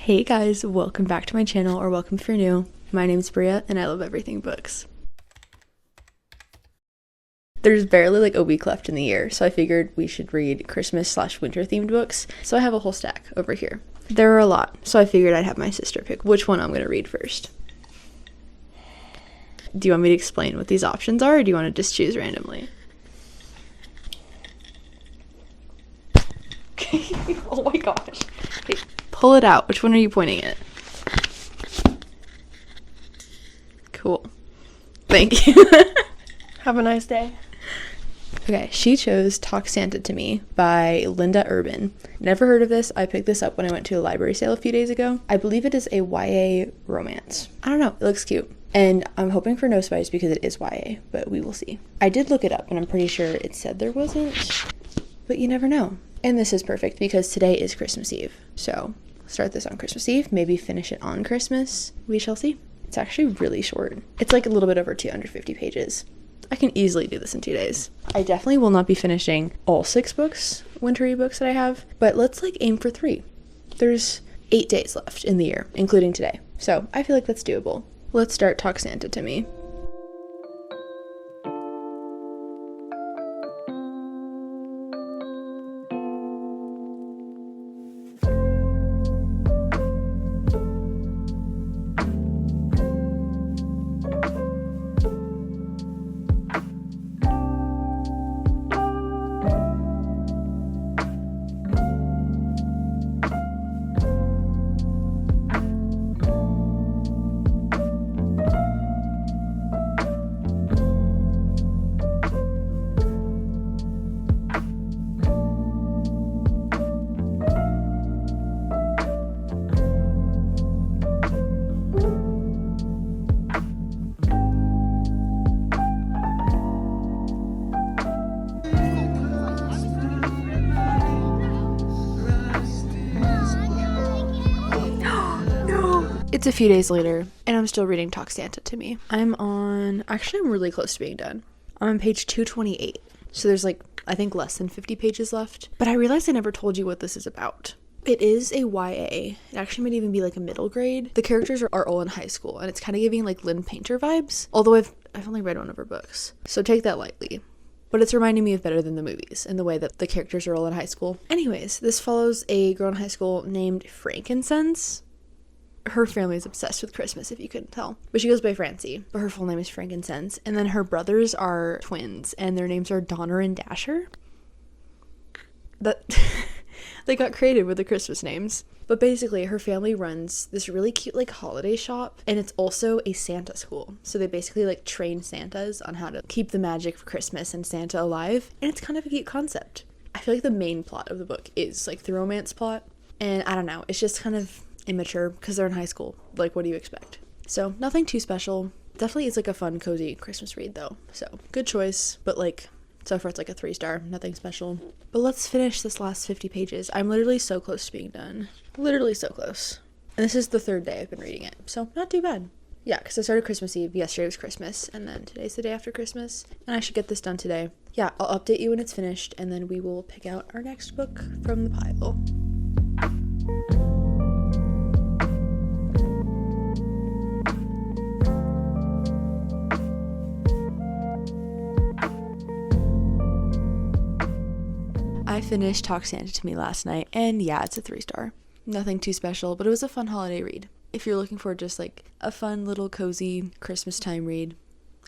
Hey guys, welcome back to my channel, or welcome if you're new. My name's Bria and I love everything books. There's barely like a week left in the year, so I figured we should read Christmas/winter themed books. So I have a whole stack over here. There are a lot, so I figured I'd have my sister pick which one I'm gonna read first. Do you want me to explain what these options are, or do you want to just choose randomly? Oh my gosh. Hey, pull it out. Which one are you pointing at? Cool. Thank you. Have a nice day. Okay, she chose Talk Santa to Me by Linda Urban. Never heard of this. I picked this up when I went to a library sale a few days ago. I believe it is a YA romance. I don't know. It looks cute. And I'm hoping for no spice because it is YA, but we will see. I did look it up and I'm pretty sure it said there wasn't, but you never know. And this is perfect because today is Christmas Eve. So start this on Christmas Eve, maybe finish it on Christmas. We shall see. It's actually really short. It's like a little bit over 250 pages. I can easily do this in 2 days. I definitely will not be finishing all 6 books, wintry books that I have, but let's like aim for 3. There's 8 days left in the year, including today. So I feel like that's doable. Let's start Talk Santa to Me. It's a few days later, and I'm still reading Talk Santa to Me. I'm really close to being done. I'm on page 228. So there's like, I think less than 50 pages left. But I realized I never told you what this is about. It is a YA. It actually might even be like a middle grade. The characters are all in high school, and it's kind of giving like Lynn Painter vibes. Although I've only read one of her books, so take that lightly. But it's reminding me of Better Than the Movies in the way that the characters are all in high school. Anyways, this follows a girl in high school named Frankincense. Her family is obsessed with Christmas, if you couldn't tell. But she goes by Francie, but her full name is Frankincense. And then her brothers are twins, and their names are Donner and Dasher. That they got creative with the Christmas names. But basically, her family runs this really cute, like, holiday shop, and it's also a Santa school. So they basically, like, train Santas on how to keep the magic of Christmas and Santa alive. And it's kind of a cute concept. I feel like the main plot of the book is, like, the romance plot. And I don't know, it's just kind of immature because they're in high school. Like, what do you expect? So nothing too special. Definitely is like a fun, cozy Christmas read though. So good choice, but like so far it's like a 3-star, nothing special. But let's finish this last 50 pages. I'm literally so close to being done. Literally so close. And this is the 3rd day I've been reading it, so not too bad. Yeah, because I started Christmas Eve. Yesterday was Christmas, and then today's the day after Christmas, and I should get this done today. Yeah, I'll update you when it's finished, and then we will pick out our next book from the pile. I finished Talk Santa to Me last night, and yeah, it's a 3-star. Nothing too special, but it was a fun holiday read. If you're looking for just like a fun little cozy Christmas time read,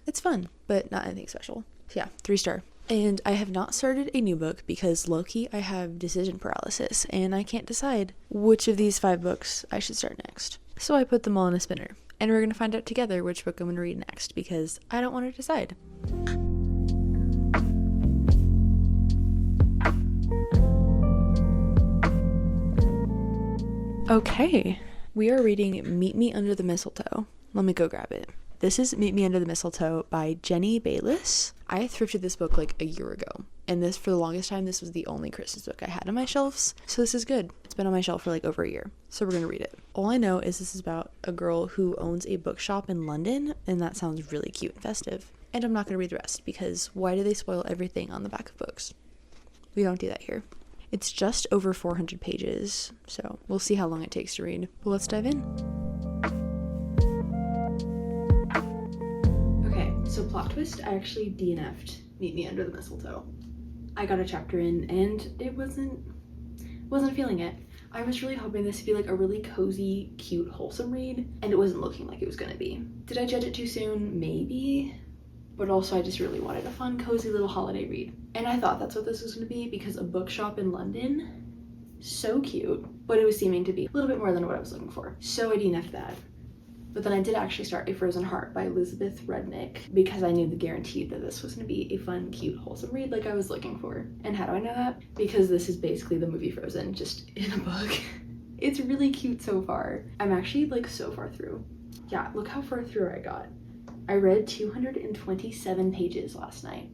it's fun, but not anything special. So yeah, 3-star. And I have not started a new book because low-key I have decision paralysis, and I can't decide which of these 5 books I should start next. So I put them all in a spinner, and we're gonna find out together which book I'm gonna read next because I don't want to decide. Okay, we are reading Meet Me Under the Mistletoe. Let me go grab it. This is Meet Me Under the Mistletoe by Jenny Bayliss. I thrifted this book like a year ago, and this, for the longest time, this was the only Christmas book I had on my shelves, so this is good. It's been on my shelf for like over a year, so we're gonna read it. All I know is this is about a girl who owns a bookshop in London, and that sounds really cute and festive. And I'm not gonna read the rest, because why do they spoil everything on the back of books? We don't do that here. It's just over 400 pages, so we'll see how long it takes to read. But let's dive in. Okay, so plot twist, I actually DNF'd Meet Me Under the Mistletoe. I got a chapter in and it wasn't feeling it. I was really hoping this would be like a really cozy, cute, wholesome read, and it wasn't looking like it was gonna be. Did I judge it too soon? Maybe. But also I just really wanted a fun, cozy little holiday read. And I thought that's what this was gonna be because a bookshop in London, so cute, but it was seeming to be a little bit more than what I was looking for. So I DNF'd that. But then I did actually start A Frozen Heart by Elizabeth Rednick because I knew the guarantee that this was going to be a fun, cute, wholesome read like I was looking for. And how do I know that? Because this is basically the movie Frozen, just in a book. It's really cute so far. I'm actually like so far through. Yeah, look how far through I got. I read 227 pages last night.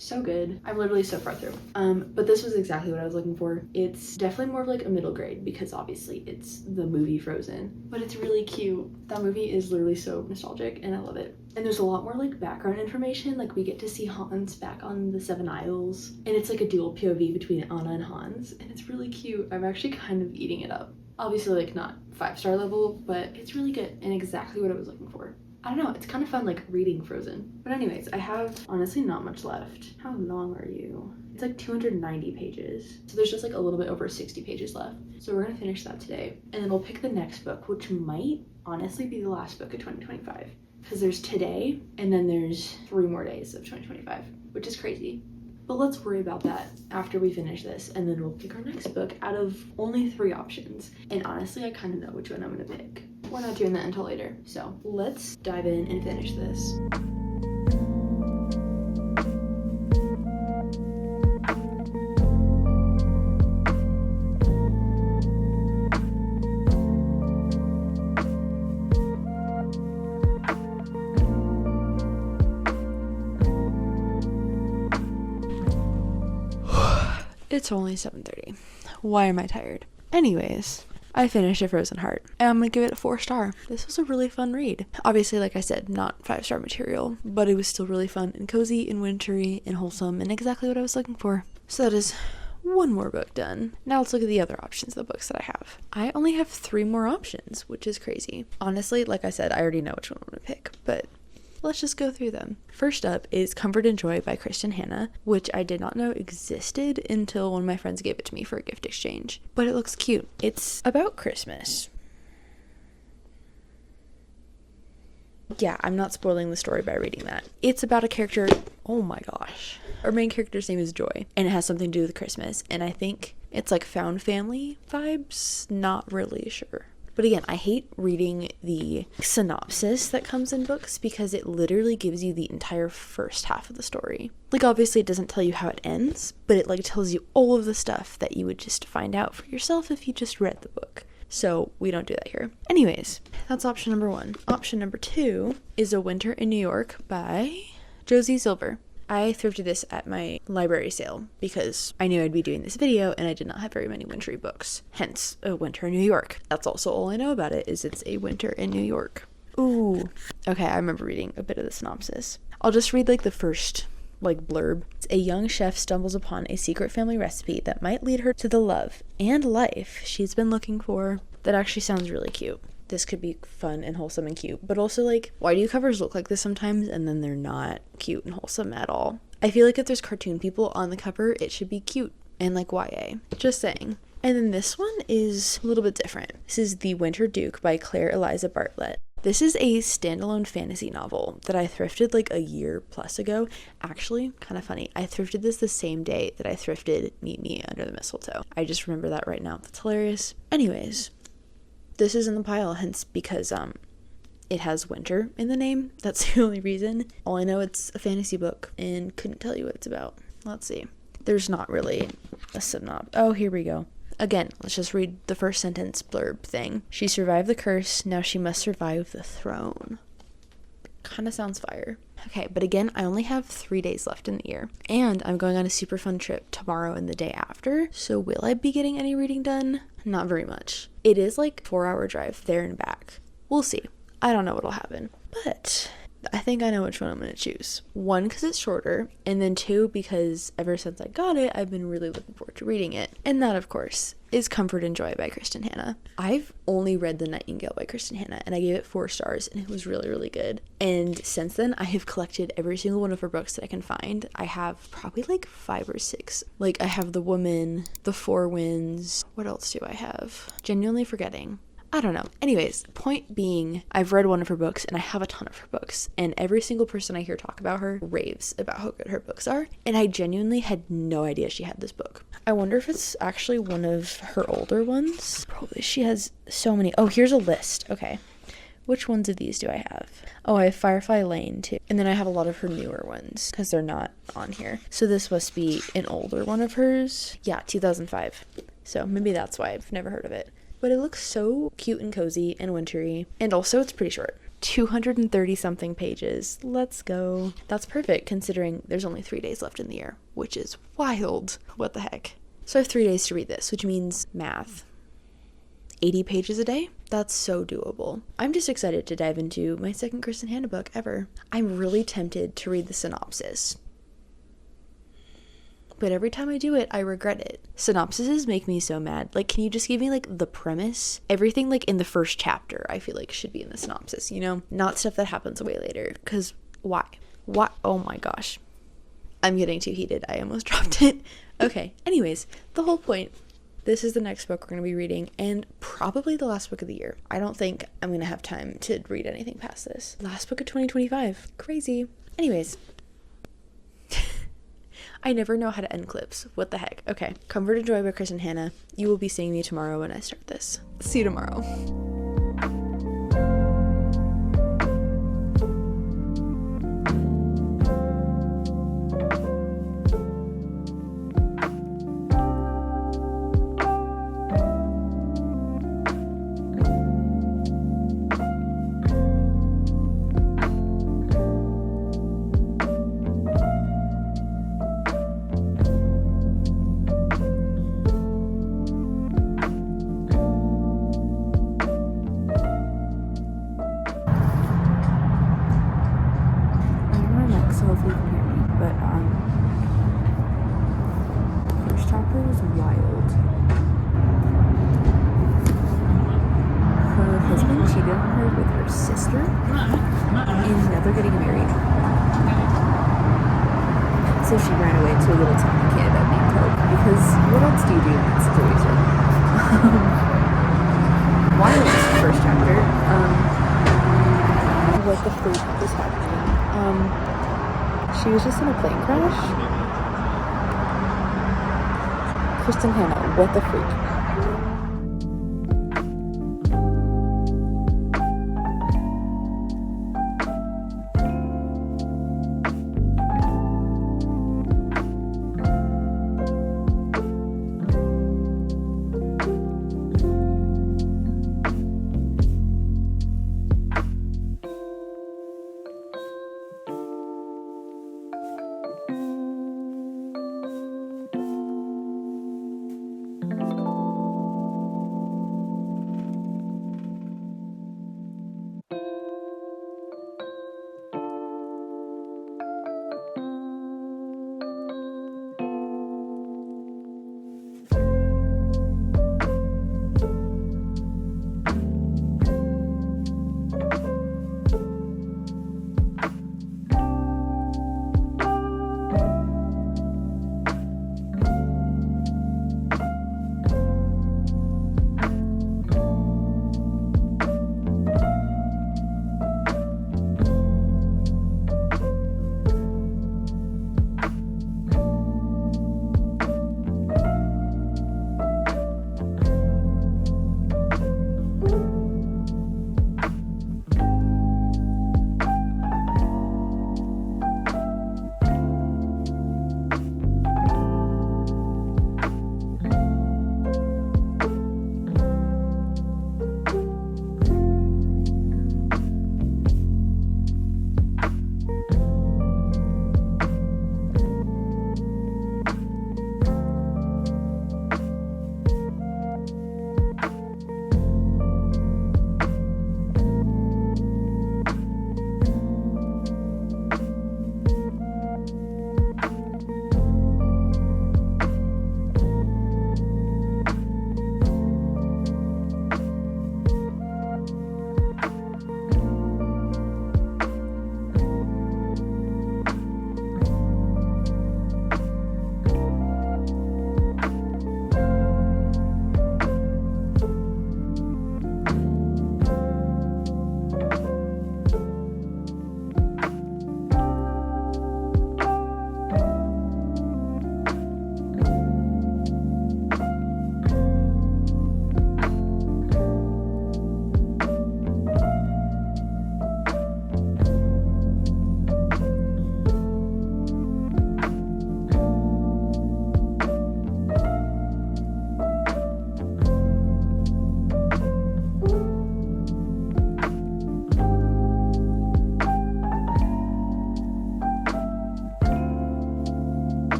So good. I'm literally so far through. But this was exactly what I was looking for. It's definitely more of like a middle grade because obviously it's the movie Frozen, but it's really cute. That movie is literally so nostalgic and I love it. And there's a lot more like background information. Like we get to see Hans back on the Seven Isles and it's like a dual POV between Anna and Hans and it's really cute. I'm actually kind of eating it up. Obviously like not 5-star level, but it's really good and exactly what I was looking for. I don't know, it's kind of fun like reading Frozen. But anyways, I have honestly not much left. How long are you? It's like 290 pages. So there's just like a little bit over 60 pages left. So we're gonna finish that today. And then we'll pick the next book, which might honestly be the last book of 2025. Because there's today, and then there's 3 more days of 2025, which is crazy. But let's worry about that after we finish this, and then we'll pick our next book out of only 3 options. And honestly, I kind of know which one I'm gonna pick. We're not doing that until later. So let's dive in and finish this. It's only 7:30. Why am I tired? Anyways, I finished A Frozen Heart and I'm gonna give it a 4-star. This was a really fun read. Obviously, like I said, not 5-star material, but it was still really fun and cozy and wintry and wholesome and exactly what I was looking for. So that is one more book done. Now let's look at the other options of the books that I have. I only have 3 more options, which is crazy. Honestly, like I said, I already know which one I'm gonna pick, but let's just go through them. First up is Comfort and Joy by Kristen Hanna, which I did not know existed until one of my friends gave it to me for a gift exchange. But it looks cute. It's about Christmas. Yeah, I'm not spoiling the story by reading that. It's about a character, oh my gosh. Our main character's name is Joy, and it has something to do with Christmas, and I think it's like found family vibes, not really sure. But again, I hate reading the synopsis that comes in books because it literally gives you the entire first half of the story. Like obviously it doesn't tell you how it ends, but it like tells you all of the stuff that you would just find out for yourself if you just read the book. So we don't do that here. Anyways, that's option number 1. Option number 2 is A Winter in New York by Josie Silver. I thrifted this at my library sale because I knew I'd be doing this video and I did not have very many wintry books. Hence, A Winter in New York. That's also all I know about it, is it's a winter in New York. Ooh. Okay, I remember reading a bit of the synopsis. I'll just read like the first blurb. A young chef stumbles upon a secret family recipe that might lead her to the love and life she's been looking for. That actually sounds really cute. This could be fun and wholesome and cute, but also like, why do covers look like this sometimes and then they're not cute and wholesome at all? I feel like if there's cartoon people on the cover, it should be cute and like YA. Just saying. And then this one is a little bit different. This is The Winter Duke by Claire Eliza Bartlett. This is a standalone fantasy novel that I thrifted like a year plus ago. Actually, kind of funny. I thrifted this the same day that I thrifted Meet Me Under the Mistletoe. I just remember that right now. That's hilarious. Anyways, this is in the pile, hence because it has winter in the name. That's the only reason. All I know, it's a fantasy book and couldn't tell you what it's about. Let's see. There's not really a synopsis. Oh, here we go. Again, let's just read the first sentence blurb thing. She survived the curse, now she must survive the throne. Kind of sounds fire. Okay, but again, I only have 3 days left in the year, and I'm going on a super fun trip tomorrow and the day after, so will I be getting any reading done? Not very much. It is like a 4-hour drive there and back. We'll see. I don't know what'll happen, but I think I know which one I'm going to choose. One, because it's shorter, and then two, because ever since I got it, I've been really looking forward to reading it. And that, of course, is Comfort and Joy by Kristen Hanna. I've only read The Nightingale by Kristen Hanna, and I gave it 4 stars, and it was really, really good. And since then, I have collected every single one of her books that I can find. I have probably like 5 or 6. Like, I have The Woman, The Four Winds. What else do I have? Genuinely forgetting. I don't know. Anyways, point being, I've read one of her books and I have a ton of her books, and every single person I hear talk about her raves about how good her books are, and I genuinely had no idea she had this book. I wonder if it's actually one of her older ones. Probably. She has so many. Oh, here's a list. Okay. Which ones of these do I have? Oh, I have Firefly Lane too. And then I have a lot of her newer ones because they're not on here. So this must be an older one of hers. Yeah, 2005. So maybe that's why I've never heard of it. But it looks so cute and cozy and wintry. And also it's pretty short. 230 something pages. Let's go. That's perfect considering there's only 3 days left in the year, which is wild. What the heck? So I have 3 days to read this, which means math. 80 pages a day? That's so doable. I'm just excited to dive into my second Kristen Hanna book ever. I'm really tempted to read the synopsis, but every time I do it, I regret it. Synopsises make me so mad. Like, can you just give me, like, the premise? Everything, like, in the first chapter, I feel like should be in the synopsis, you know? Not stuff that happens way later. Because why? Why? Oh my gosh. I'm getting too heated. I almost dropped it. Okay. Anyways, the whole point. This is the next book we're going to be reading, and probably the last book of the year. I don't think I'm going to have time to read anything past this. Last book of 2025. Crazy. Anyways. I never know how to end clips. What the heck? Okay. Comfort and Joy by Kristen Hanna. You will be seeing me tomorrow when I start this. See you tomorrow. So hopefully you can hear me, but first chapter was wild. Her husband cheated on her with her sister, and now they're getting married. So she ran away to a little town in Canada named Hope, because what else do you do in that situation? Wild first chapter. What the freak is happening? She was just in a plane crash. Kristen Hanna, what the freak?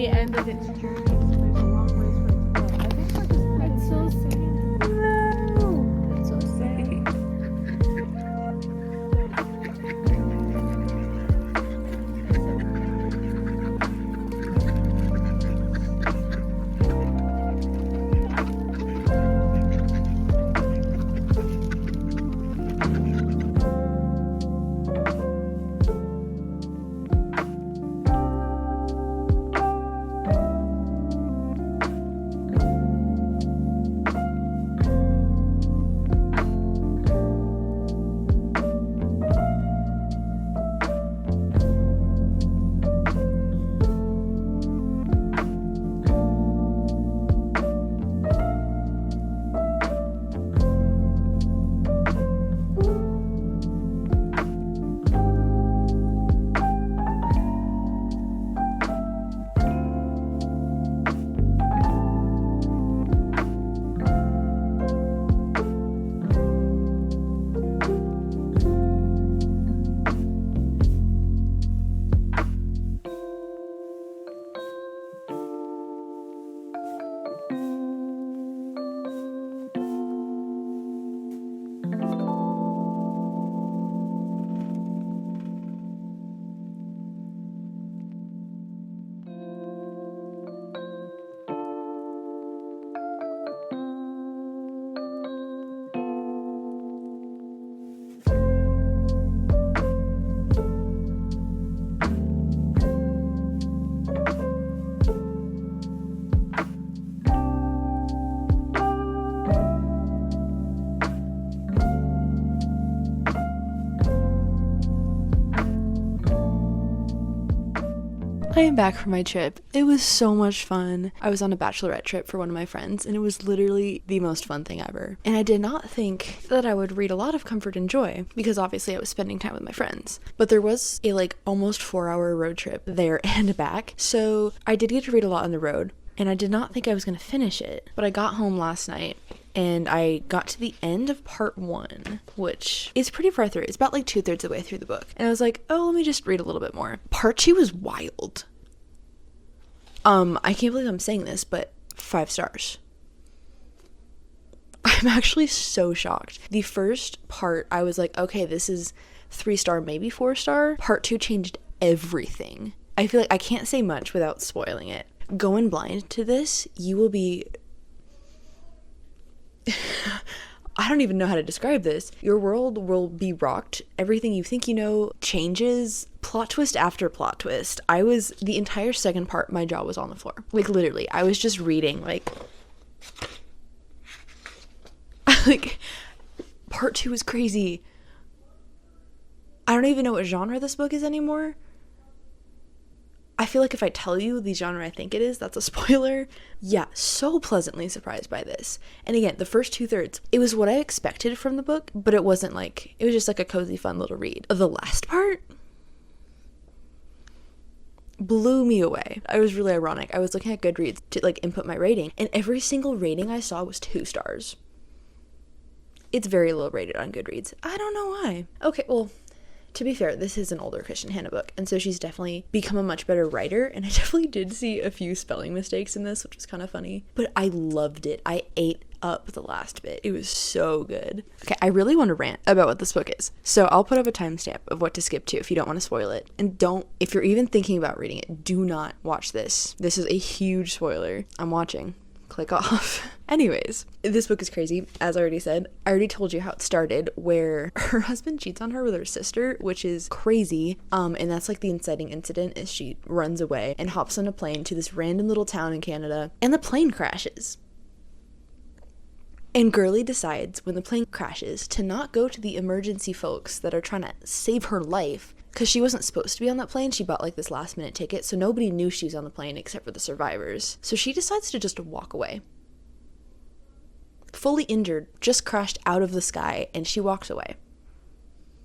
The end of its journey. There's a long ways for it to go. I think we're just That's so sad. No. That's so sad. I am back from my trip. It was so much fun. I was on a bachelorette trip for one of my friends, and it was literally the most fun thing ever. And I did not think that I would read a lot of comfort and joy, because obviously I was spending time with my friends. But there was a almost 4-hour road trip there and back, so I did get to read a lot on the road, and I did not think I was going to finish it. But I got home last night, and I got to the end of part 1, which is pretty far through. It's about 2/3 of the way through the book. And I was like, oh, let me just read a little bit more. Part 2 was wild. I can't believe I'm saying this, but 5 stars. I'm actually so shocked. The first part, I was like, okay, this is 3-star, maybe 4-star. Part 2 changed everything. I feel like I can't say much without spoiling it. Going blind to this, you will be... I don't even know how to describe this. Your world will be rocked. Everything you think you know changes. Plot twist after plot twist. The entire second part, my jaw was on the floor. Literally, I was just reading, part 2 is crazy. I don't even know what genre this book is anymore. I feel like if I tell you the genre I think it is, that's a spoiler. Yeah, so pleasantly surprised by this. And again, the first 2/3, it was what I expected from the book, but it wasn't it was just a cozy, fun little read. The last part blew me away. I was really ironic. I was looking at Goodreads to input my rating, and every single rating I saw was 2 stars. It's very low rated on Goodreads. I don't know why. Okay, well, to be fair, this is an older Christian Hannah book, and so she's definitely become a much better writer, and I definitely did see a few spelling mistakes in this, which was kind of funny, but I loved it. I ate up the last bit. It was so good. Okay, I really want to rant about what this book is, so I'll put up a timestamp of what to skip to if you don't want to spoil it, and if you're even thinking about reading it, do not watch this. This is a huge spoiler. I'm watching. Click off. Anyways, this book is crazy. As I already said, I already told you how it started, where her husband cheats on her with her sister, which is crazy. And that's the inciting incident, is she runs away and hops on a plane to this random little town in Canada, and the plane crashes. And Girly decides, when the plane crashes, to not go to the emergency folks that are trying to save her life, because she wasn't supposed to be on that plane. She bought this last minute ticket, so nobody knew she was on the plane except for the survivors. So she decides to just walk away. Fully injured, just crashed out of the sky, and she walks away.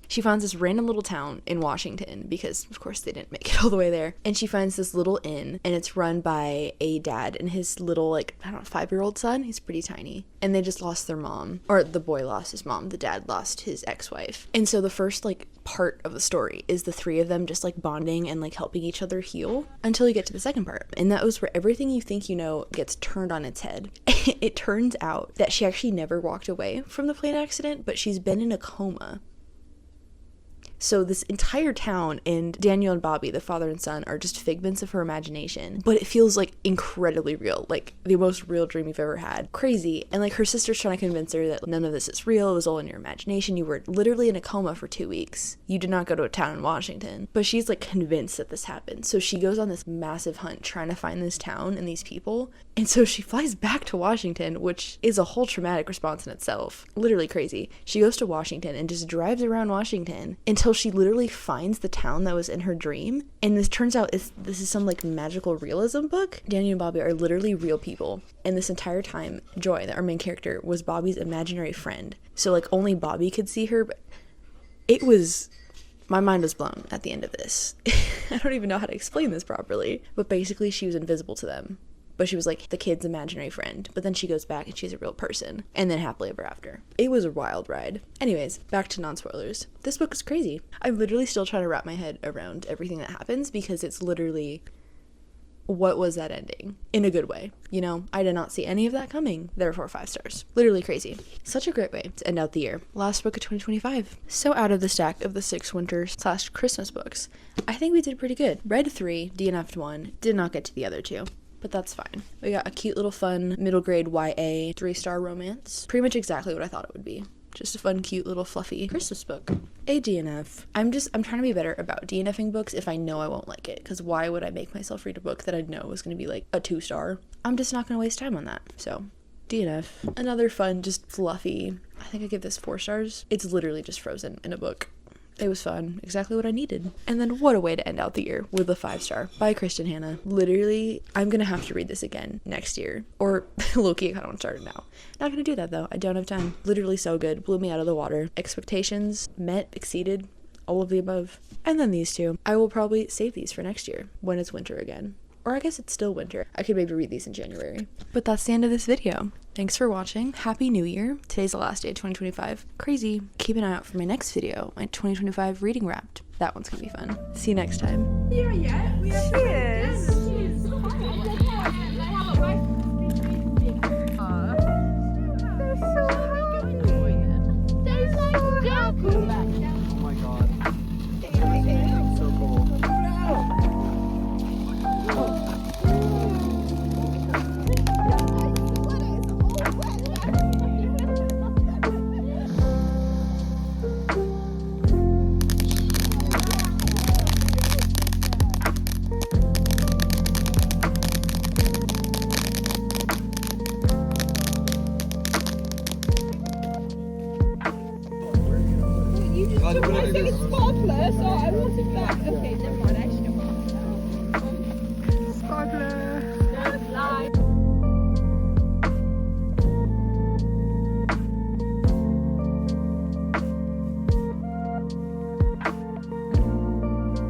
She finds this random little town in Washington because, of course, they didn't make it all the way there. And she finds this little inn, and it's run by a dad and his little, like, I don't know, 5-year-old son. He's pretty tiny. And they just lost their mom. Or the boy lost his mom. The dad lost his ex-wife. And so the first, like, part of the story is the three of them just, like, bonding and, like, helping each other heal until you get to the second part. And that was where everything you think you know gets turned on its head. It turns out that she actually never walked away from the plane accident, but she's been in a coma. So this entire town and Daniel and Bobby, the father and son, are just figments of her imagination. But it feels like incredibly real, like the most real dream you've ever had. Crazy. And like her sister's trying to convince her that none of this is real. It was all in your imagination. You were literally in a coma for 2 weeks. You did not go to a town in Washington. But she's like convinced that this happened. So she goes on this massive hunt trying to find this town and these people. And so she flies back to Washington, which is a whole traumatic response in itself. Literally crazy. She goes to Washington and just drives around Washington until she literally finds the town that was in her dream. And this turns out this is some like magical realism book. Daniel and Bobby are literally real people. And this entire time, Joy, our main character, was Bobby's imaginary friend. So like only Bobby could see her, but my mind was blown at the end of this. I don't even know how to explain this properly. But basically she was invisible to them. But she was like the kid's imaginary friend. But then she goes back and she's a real person. And then happily ever after. It was a wild ride. Anyways, back to non-spoilers. This book is crazy. I'm literally still trying to wrap my head around everything that happens because it's literally, what was that ending? In a good way. You know, I did not see any of that coming. Therefore 5 stars. Literally crazy. Such a great way to end out the year. Last book of 2025. So out of the stack of the 6 winter/Christmas books, I think we did pretty good. Read 3, DNF'd 1, did not get to the other 2. But that's fine. We got a cute little fun middle grade YA 3-star romance. Pretty much exactly what I thought it would be. Just a fun, cute little fluffy Christmas book. A DNF. I'm trying to be better about DNFing books if I know I won't like it. Because why would I make myself read a book that I know is going to be like a 2-star? I'm just not going to waste time on that. So DNF. Another fun, just fluffy. I think I give this 4 stars. It's literally just Frozen in a book. It was fun. Exactly what I needed. And then what a way to end out the year with a 5-star by Kristen Hanna. Literally, I'm going to have to read this again next year. Or low-key, I kind of want to start it now. Not going to do that though. I don't have time. Literally so good. Blew me out of the water. Expectations met, exceeded, all of the above. And then these 2. I will probably save these for next year when it's winter again. Or I guess it's still winter. I could maybe read these in January. But that's the end of this video. Thanks for watching. Happy New Year. Today's the last day of 2025. Crazy. Keep an eye out for my next video, my 2025 reading wrapped. That one's gonna be fun. See you next time. Here yet? We are here.